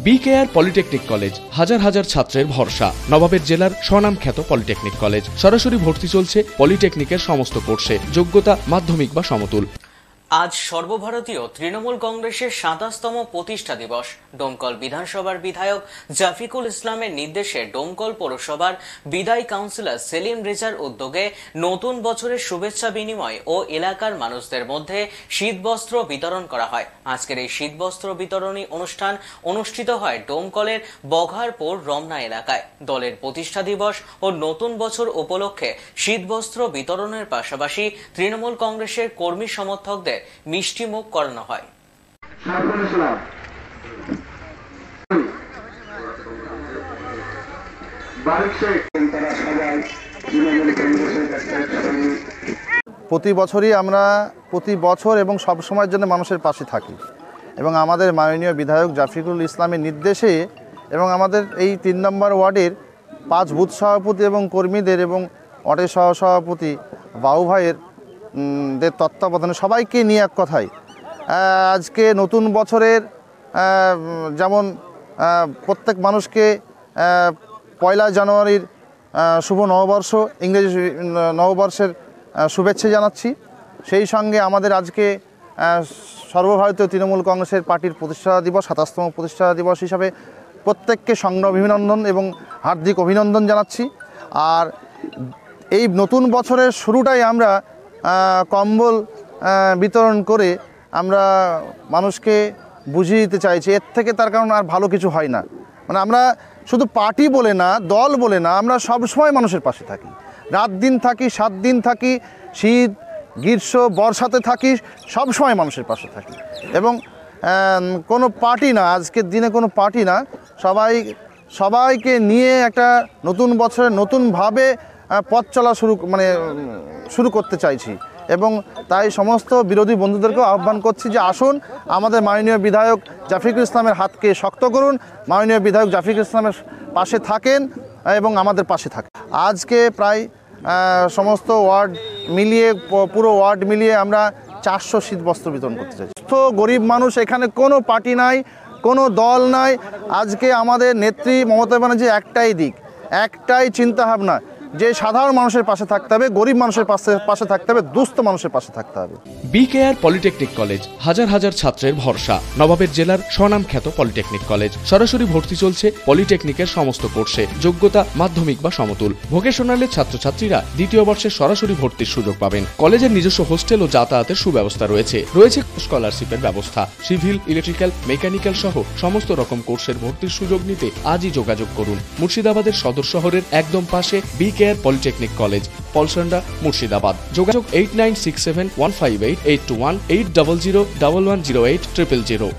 BKR polytechnic college হাজার হাজার ছাত্রের ভরসা। নবাবের জেলার স্বনামখ্যাত পলিটেকনিক কলেজ। সরাসরি ভর্তি চলছে পলিটেকনিকের সমস্ত কোর্সে। যোগ্যতা মাধ্যমিক বা সমতুল। আজ সর্বভারতীয় তৃণমূল কংগ্রেসের ২৭তম প্রতিষ্ঠা দিবস। ডোমকল বিধানসভার বিধায়ক জাফিকুল ইসলামের নির্দেশে ডোমকল পৌরসভার বিদায়ী কাউন্সিলর সেলিম রেজার উদ্যোগে নতুন বছরের শুভেচ্ছা বিনিময় ও এলাকার মানুষদের মধ্যে শীতবস্ত্র বিতরণ করা হয়। আজকের এই শীতবস্ত্র বিতরণী অনুষ্ঠান অনুষ্ঠিত হয় ডোমকলের বঘারপুর রমনা এলাকায়। দলের প্রতিষ্ঠা দিবস ও নতুন বছর উপলক্ষে শীতবস্ত্র বিতরণের পাশাপাশি তৃণমূল কংগ্রেসের কর্মী সমর্থকদের মিষ্টি মুখ করানো হয়। প্রতি বছরই আমরা প্রতি বছর এবং সব সময়ের জন্য মানুষের পাশে থাকি এবং আমাদের মাননীয় বিধায়ক জাফিকুল ইসলামের নির্দেশে এবং আমাদের এই ৩ নম্বর ওয়ার্ডের ৫ বুথ সভাপতি এবং কর্মীদের এবং ওয়ার্ডের সহসভাপতি বাবু ভাইয়ের তত্ত্বাবধানে সবাইকে নিয়ে এক কথায় আজকে নতুন বছরের যেমন প্রত্যেক মানুষকে ১লা জানুয়ারির শুভ নববর্ষ, ইংরেজি নববর্ষের শুভেচ্ছা জানাচ্ছি। সেই সঙ্গে আমাদের আজকে সর্বভারতীয় তৃণমূল কংগ্রেসের পার্টির প্রতিষ্ঠা দিবস, ২৭তম প্রতিষ্ঠা দিবস হিসাবে প্রত্যেককে সংগ্রাম অভিনন্দন এবং হার্দিক অভিনন্দন জানাচ্ছি। আর এই নতুন বছরের শুরুটাই আমরা কম্বল বিতরণ করে আমরা মানুষকে বুঝিয়ে দিতে চাইছি। এর থেকে তার কারণ আর ভালো কিছু হয় না। মানে আমরা শুধু পার্টি বলে না, দল বলে না, আমরা সবসময় মানুষের পাশে থাকি। রাত দিন থাকি, ৭ দিন থাকি, শীত গ্রীষ্ম বর্ষাতে থাকি, সবসময় মানুষের পাশে থাকি। এবং কোনো পার্টি না, আজকের দিনে কোনো পার্টি না, সবাইকে নিয়ে একটা নতুন বছরে নতুনভাবে পথ চলা শুরু করতে চাইছি। এবং তাই সমস্ত বিরোধী বন্ধুদেরকেও আহ্বান করছি যে আসুন আমাদের মাননীয় বিধায়ক জাফিকুল ইসলামের হাতকে শক্ত করুন, মাননীয় বিধায়ক জাফিকুল ইসলামের পাশে থাকেন এবং আমাদের পাশে থাকেন। আজকে প্রায় সমস্ত ওয়ার্ড মিলিয়ে, পুরো ওয়ার্ড মিলিয়ে আমরা ৪০০ শীতবস্ত্র বিতরণ করতে চাই। তো গরিব মানুষ, এখানে কোনো পার্টি নাই, কোনো দল নাই। আজকে আমাদের নেত্রী মমতা ব্যানার্জি একটাই চিন্তাভাবনা যে সাধারণ মানুষের পাশে থাকতে হবে, গরিব মানুষের পাশে থাকতে হবে, দুস্থ মানুষের পাশে থাকতে হবে। বিকেআর পলিটেকনিক কলেজ হাজার হাজার ছাত্রের ভরসা। নবাবের জেলার স্বনামখ্যাত পলিটেকনিক কলেজ। সরাসরি ভর্তি চলছে পলিটেকনিকের সমস্ত কোর্সে। যোগ্যতা মাধ্যমিক বা সমতুল। ভোকেশনালের ছাত্রছাত্রীরা দ্বিতীয় বর্ষে সরাসরি ভর্তির সুযোগ পাবেন। কলেজের নিজস্ব হোস্টেল ও যাতায়াতের সুব্যবস্থা রয়েছে। স্কলারশিপের ব্যবস্থা। সিভিল, ইলেকট্রিক্যাল, মেকানিক্যাল সহ সমস্ত রকম কোর্সের ভর্তির সুযোগ নিতে আজই যোগাযোগ করুন। মুর্শিদাবাদের সদর শহরের একদম পাশে BKR polytechnic college, Palsanda, Murshidabad. যোগাযোগ 8967158821 8001108 000।